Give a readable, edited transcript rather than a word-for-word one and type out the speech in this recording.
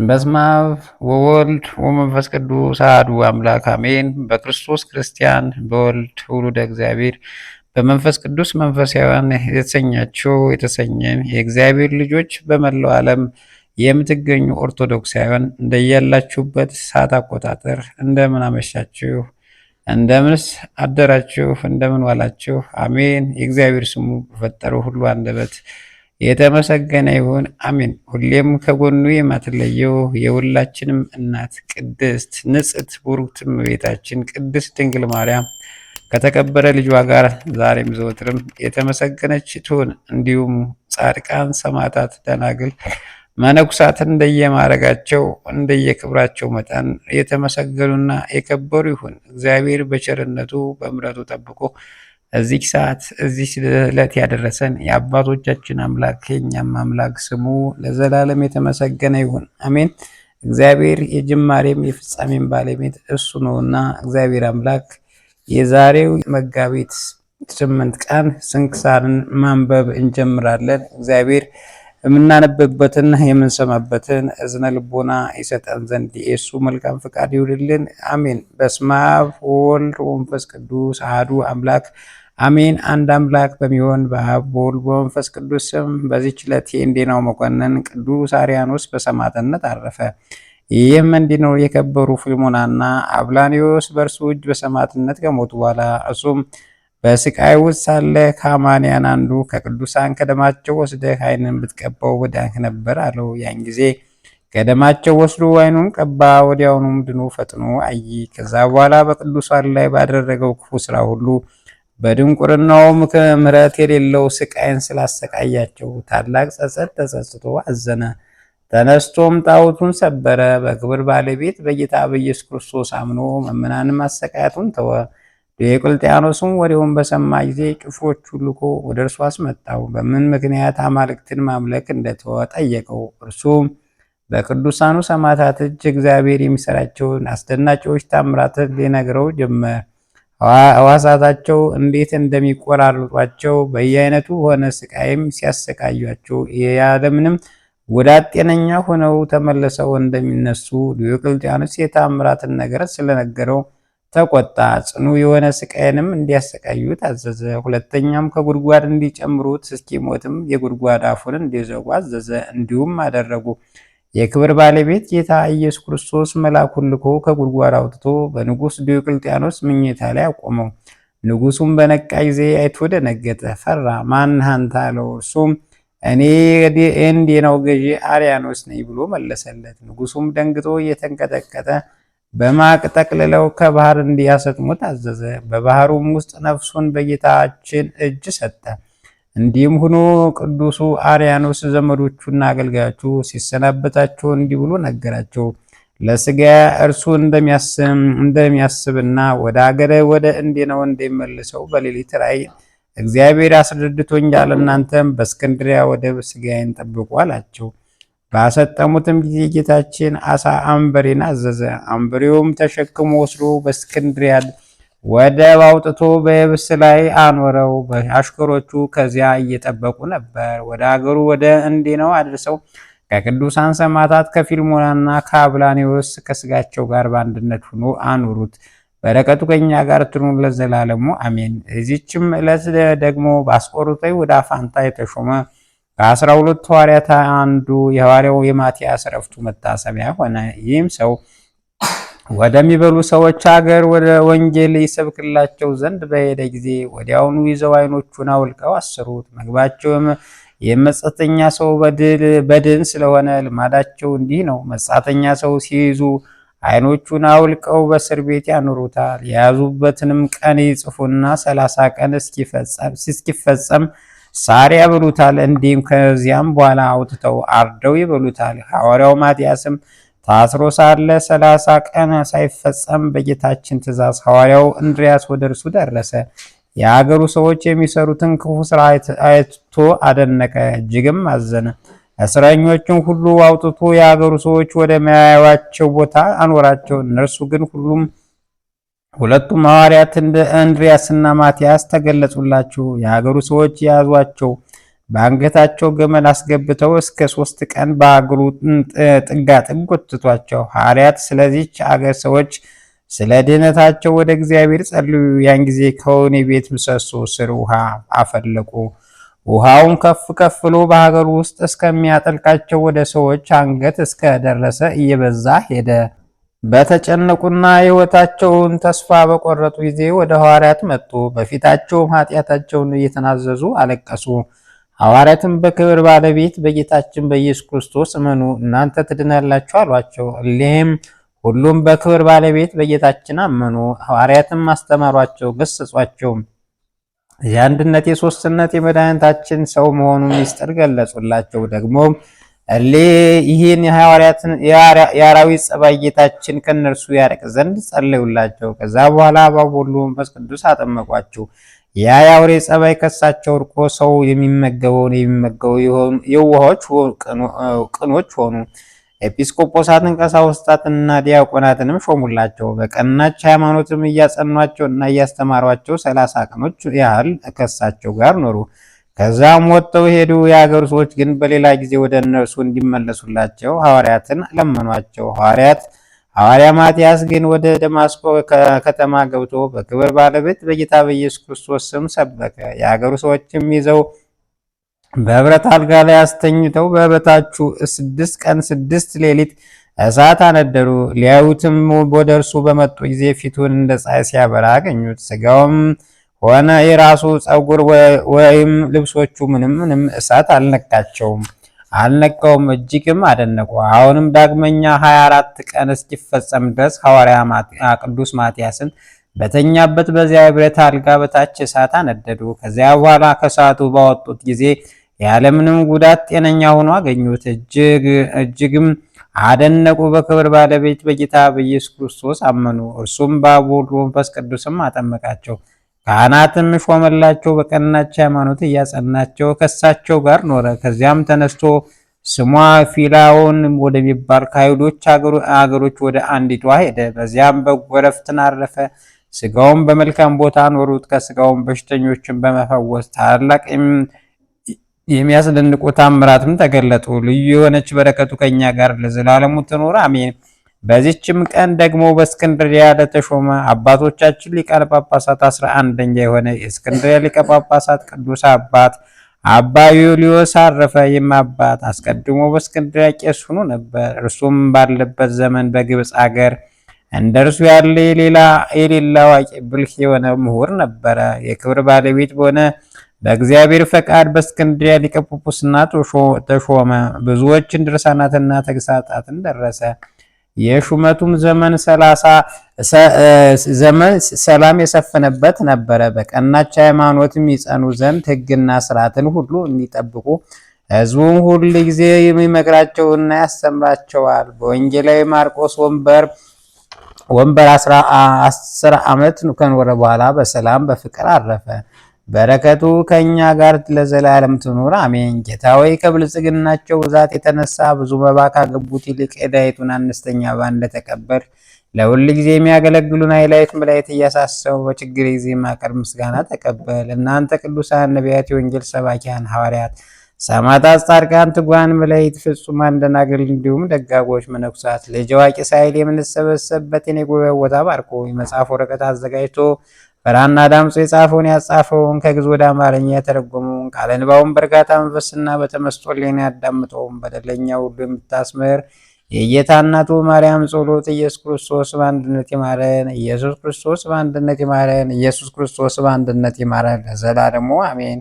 በስመ አብ ወወልድ ወመንፈስ ቅዱስ አሐዱ አምላክ አሜን። በክርስቶስ ክርስቲያን፣ በወልድ ውሉደ እግዚአብሔር፣ በመንፈስ ቅዱስ መንፈሳውያን የተሰኘን የእግዚአብሔር ልጆች በመላው ዓለም የምትገኙ ኦርቶዶክሳውያን እንደያላችሁበት ሰዓት አቆጣጠር እንደምን አመሻችሁ፣ እንደምንስ አደራችሁ፣ እንደምን ዋላችሁ? አሜን። የእግዚአብሔር ስሙ በፈጠረው ሁሉ አንደበት የተመሰገነ ይሁን፣ አሜን። ሁሌም ከጎኑ የማትለየው የሁላችንም እናት ቅድስት ንጽሕት ቡርክት እመቤታችን ቅድስት ድንግል ማርያም ከተከበረ ልጇ ጋር ዛሬም ዘወትርም የተመሰገነች ትሁን። እንዲሁም ጻድቃን፣ ሰማዕታት፣ ደናግል፣ መነኩሳት እንደየማዕረጋቸው እንደየክብራቸው መጠን የተመሰገኑና የከበሩ ይሁን። እግዚአብሔር በቸርነቱ በምሕረቱ ጠብቆ እዚህ ሰዓት እዚህ ዕለት ያደረሰን የአባቶቻችን አምላክ የእኛም አምላክ ስሙ ለዘላለም የተመሰገነ ይሁን፣ አሜን። እግዚአብሔር የጅማሬም የፍጻሜም ባለቤት እሱ ነውና እግዚአብሔር አምላክ የዛሬው መጋቢት 8 ቀን ስንክሳርን ማንበብ እንጀምራለን። እግዚአብሔር የምናነብበትን የምንሰማበትን እዝነ ልቦና ይሰጠን ዘንድ የእሱ መልካም ፈቃድ ይሁንልን፣ አሜን። በስመ አብ ወወልድ ወመንፈስ ቅዱስ አሐዱ አምላክ አሜን። አንድ አምላክ በሚሆን በአብ በወልድ በመንፈስ ቅዱስ ስም በዚህች ዕለት የእንዴናው መኮንን ቅዱስ አርያኖስ በሰማዕትነት አረፈ። ይህም እንዲህ ነው። የከበሩ ፊልሞናና አብላኒዮስ በእርሱ እጅ በሰማዕትነት ከሞቱ በኋላ እሱም በስቃይ ውስጥ ሳለ ከአማንያን አንዱ ከቅዱሳን ከደማቸው ወስደህ ዓይንን ብትቀባው በዳንክ ነበር አለው። ያን ጊዜ ከደማቸው ወስዶ ዓይኑን ቀባ። ወዲያውኑም ድኖ ፈጥኖ አየ። ከዛ በኋላ በቅዱሳን ላይ ባደረገው ክፉ ስራ ሁሉ በድንቁርናው ምሕረት የሌለው ስቃይን ስላሰቃያቸው ታላቅ ጸጸት ተጸጽቶ አዘነ። ተነስቶም ጣዖቱን ሰበረ። በክብር ባለቤት በጌታ በኢየሱስ ክርስቶስ አምኖ መምናንም ማሰቃየቱን ተወ። ዲዮቅልጥያኖስም ወሬውን በሰማ ጊዜ ጭፍሮቹን ልኮ ወደ እርሱ አስመጣው። በምን ምክንያት አማልክትን ማምለክ እንደተወ ጠየቀው። እርሱም በቅዱሳኑ ሰማዕታት እጅ እግዚአብሔር የሚሰራቸውን አስደናቂዎች ታምራትን ሊነግረው ጀመር። ሕዋሳታቸው እንዴት እንደሚቆራርጧቸው በየአይነቱ ሆነ ስቃይም ሲያሰቃያቸው ያለምንም ጉዳት ጤነኛ ሆነው ተመልሰው እንደሚነሱ ዲዮቅልጥያኖስ የታምራትን ነገር ስለነገረው ተቆጣ። ጽኑ የሆነ ስቃይንም እንዲያሰቃዩ ታዘዘ። ሁለተኛም ከጉድጓድ እንዲጨምሩት እስኪሞትም የጉድጓድ አፉን እንዲዘጉ አዘዘ። እንዲሁም አደረጉ። የክብር ባለቤት ጌታ ኢየሱስ ክርስቶስ መልአኩን ልኮ ከጉድጓድ አውጥቶ በንጉሥ ዲዮቅልጥያኖስ መኝታ ላይ አቆመው። ንጉሡም በነቃ ጊዜ አይቶ ደነገጠ፣ ፈራ። ማነህ አንተ አለው። እርሱም እኔ የእንዴናው ገዢ አርያኖስ ነኝ ብሎ መለሰለት። ንጉሡም ደንግጦ እየተንቀጠቀጠ በማቅ ጠቅልለው ከባህር እንዲያሰጥሙት አዘዘ። በባህሩም ውስጥ ነፍሱን በጌታችን እጅ ሰጠ። እንዲህም ሆኖ ቅዱሱ አርያኖስ ዘመዶቹና አገልጋዮቹ ሲሰናበታቸው እንዲህ ብሎ ነገራቸው። ለሥጋ እርሱ እንደሚያስብና ወደ አገረ ወደ እንዴናው እንደሚመልሰው በሌሊት ራእይ እግዚአብሔር አስረድቶኛል። እናንተም በእስክንድርያ ወደብ ሥጋዬን ጠብቁ አላቸው። ባሰጠሙትም ጊዜ ጌታችን አሳ አንበሬን አዘዘ። አንበሬውም ተሸክሞ ወስዶ በእስክንድርያ ወደብ አውጥቶ በየብስ ላይ አኖረው። አሽከሮቹ ከዚያ እየጠበቁ ነበር። ወደ አገሩ ወደ እንዴናው አድርሰው ከቅዱሳን ሰማዕታት ከፊልሞናና ከአብላኒዎስ ከስጋቸው ጋር በአንድነት ሆኖ አኖሩት። በረከቱ ከኛ ጋር ትኑር ለዘላለሙ አሜን። እዚችም ዕለት ደግሞ በአስቆሮቱ ወደ አፋንታ የተሾመ ከ12 ሐዋርያት አንዱ የሐዋርያው የማትያስ ዕረፍቱ መታሰቢያ ሆነ። ይህም ሰው ወደሚበሉ ሰዎች አገር ወደ ወንጌል ይሰብክላቸው ዘንድ በሄደ ጊዜ ወዲያውኑ ይዘው ዓይኖቹን አውልቀው አሰሩት። ምግባቸውም የመጻተኛ ሰው በድን ስለሆነ ልማዳቸው እንዲህ ነው። መጻተኛ ሰው ሲይዙ ዓይኖቹን አውልቀው በእስር ቤት ያኖሩታል። የያዙበትንም ቀን ይጽፉና 30 ቀን እስኪፈጸም ሳር ያበሉታል። እንዲህም ከዚያም በኋላ አውጥተው አርደው ይበሉታል። ሐዋርያው ማትያስም ታስሮ ሳለ 30 ቀን ሳይፈጸም በጌታችን ትእዛዝ ሐዋርያው እንድርያስ ወደ እርሱ ደረሰ። የአገሩ ሰዎች የሚሰሩትን ክፉ ስራ አይቶ አደነቀ፣ እጅግም አዘነ። እስረኞቹን ሁሉ አውጥቶ የአገሩ ሰዎች ወደ ማያዩአቸው ቦታ አኖራቸው። እነርሱ ግን ሁለቱም ሐዋርያት እንድርያስና ማትያስ ተገለጹላቸው። የአገሩ ሰዎች የያዟቸው በአንገታቸው ገመድ አስገብተው እስከ 3 ቀን በአገሩ ጥጋጥግ ጎትቷቸው። ሐዋርያት ስለዚች አገር ሰዎች ስለ ድህነታቸው ወደ እግዚአብሔር ጸልዩ። ያን ጊዜ ከወህኒ ቤት ምሰሶ ስር ውሃ አፈለቁ። ውሃውን ከፍ ከፍ ብሎ በሀገሩ ውስጥ እስከሚያጠልቃቸው ወደ ሰዎች አንገት እስከደረሰ እየበዛ ሄደ። በተጨነቁና ሕይወታቸውን ተስፋ በቆረጡ ጊዜ ወደ ሐዋርያት መጡ። በፊታቸውም ኃጢአታቸውን እየተናዘዙ አለቀሱ። ሐዋርያትም በክብር ባለቤት በጌታችን በኢየሱስ ክርስቶስ እመኑ እናንተ ትድናላችሁ አሏቸው። እሊህም ሁሉም በክብር ባለቤት በጌታችን አመኑ። ሐዋርያትም አስተማሯቸው፣ ገሰጿቸው። የአንድነት የሦስትነት የመድኃኒታችን ሰው መሆኑን ምስጢር ገለጹላቸው። ደግሞ ይህን የአራዊት ጸባይ ጌታችን ከእነርሱ ያርቅ ዘንድ ጸለዩላቸው። ከዛ በኋላ በሁሉ መንፈስ ቅዱስ አጠመቋቸው። ያ የአውሬ ጸባይ ከሳቸው እርቆ ሰው የሚመገበውን የሚመገቡ የዋሆች ቅኖች ሆኑ። ኤጲስቆጶሳትን ቀሳውስታትንና ዲያቆናትንም ሾሙላቸው። በቀናች ሃይማኖትም እያጸኗቸው እና እያስተማሯቸው 30 ቀኖች ያህል ከሳቸው ጋር ኖሩ። ከዛም ወጥተው ሄዱ። የአገሩ ሰዎች ግን በሌላ ጊዜ ወደ እነርሱ እንዲመለሱላቸው ሐዋርያትን ለመኗቸው። ሐዋርያ ማትያስ ግን ወደ ደማስቆ ከተማ ገብቶ በክብር ባለቤት በጌታ በኢየሱስ ክርስቶስ ስም ሰበከ። የአገሩ ሰዎችም ይዘው በብረት አልጋ ላይ አስተኝተው በበታቹ 6 ቀን 6 ሌሊት እሳት አነደሩ። ሊያዩትም ወደ እርሱ በመጡ ጊዜ ፊቱን እንደ ፀሐይ ሲያበራ አገኙት። ስጋውም ሆነ የራሱ ፀጉር ወይም ልብሶቹ ምንም እሳት አልነካውም። እጅግም አደነቁ። አሁንም ዳግመኛ 24 ቀን እስኪፈጸም ድረስ ሐዋርያ ቅዱስ ማትያስን በተኛበት በዚያ የብረት አልጋ በታች እሳት አነደዱ። ከዚያ በኋላ ከእሳቱ ባወጡት ጊዜ ያለምንም ጉዳት ጤነኛ ሆኖ አገኙት። እጅግም አደነቁ። በክብር ባለቤት በጌታ በኢየሱስ ክርስቶስ አመኑ። እርሱም በአብ ወልድ መንፈስ ቅዱስም አጠመቃቸው። ካህናትም ሾመላቸው። በቀናች ሃይማኖት እያጸናቸው ከሳቸው ጋር ኖረ። ከዚያም ተነስቶ ስሟ ፊላውን ወደሚባል ከአይሁዶች አገሮች ወደ አንዲቷ ሄደ። በዚያም በጎ ዕረፍትን አረፈ። ስጋውን በመልካም ቦታ ኖሩት። ከስጋውን በሽተኞችን በመፈወስ ታላቅ የሚያስደንቁ ታምራትም ተገለጡ። ልዩ የሆነች በረከቱ ከኛ ጋር ለዘላለሙ ትኖር አሜን። በዚችም ቀን ደግሞ በእስክንድርያ ለተሾመ አባቶቻችን ሊቃነ ጳጳሳት 11ኛ የሆነ የእስክንድርያ ሊቀ ጳጳሳት ቅዱስ አባት አባ ዩልዮስ አረፈ። ይህም አባት አስቀድሞ በእስክንድርያ ቄስ ሆኖ ነበር። እርሱም ባለበት ዘመን በግብፅ አገር እንደ እርሱ ያለ የሌላ አዋቂ ብልህ የሆነ ምሁር ነበረ። የክብር ባለቤት በሆነ በእግዚአብሔር ፈቃድ በእስክንድርያ ሊቀ ጵጵስና ተሾመ። ብዙዎችን ድርሳናትና ተግሳጣትን ደረሰ። የሹመቱም ዘመን 30 ዘመን ሰላም የሰፈነበት ነበረ። በቀናች ሃይማኖትም ይጸኑ ዘንድ ሕግና ስርዓትን ሁሉ እንዲጠብቁ ሕዝቡም ሁል ጊዜ የሚመክራቸውና ያስተምራቸዋል። በወንጌላዊ ማርቆስ ወንበር 10 ዓመት ከኖረ በኋላ በሰላም በፍቅር አረፈ። በረከቱ ከኛ ጋር ለዘላለም ትኑር አሜን። ጌታ ሆይ ከብልጽግናቸው ብዛት የተነሳ ብዙ መባ ካገቡት ይልቅ የዳይቱን አነስተኛ መባ እንደተቀበል ለሁል ጊዜ የሚያገለግሉን ኃይላዊት መላእክት እያሳሰቡ በችግር ጊዜ ማቀርብ ምስጋና ተቀበል። እናንተ ቅዱሳን ነቢያት፣ የወንጌል ሰባኪያን ሐዋርያት፣ ሰማዕታት፣ ጻድቃን፣ ትጉሃን መላእክት፣ ፍጹማን ደናግል እንዲሁም ደጋጎች መነኩሳት ልጅ አዋቂ ሳይል የምንሰበሰብበትን የጉባኤ ቦታ ባርኮ የመጽሐፍ ወረቀት አዘጋጅቶ ብራና ዳምጾ የጻፈውን ያጻፈውን ከግዕዝ ወደ አማርኛ የተረጎመውን ቃለ ንባቡን በእርጋታ መንፈስና በተመስጦ ሕሊና ያዳምጠውን በደለኛ ሁሉ የምታስምር የጌታ እናቱ ማርያም ጸሎት ኢየሱስ ክርስቶስ በአንድነት ይማረን። ኢየሱስ ክርስቶስ በአንድነት ይማረን። ኢየሱስ ክርስቶስ በአንድነት ይማረን ለዘላለሙ አሜን።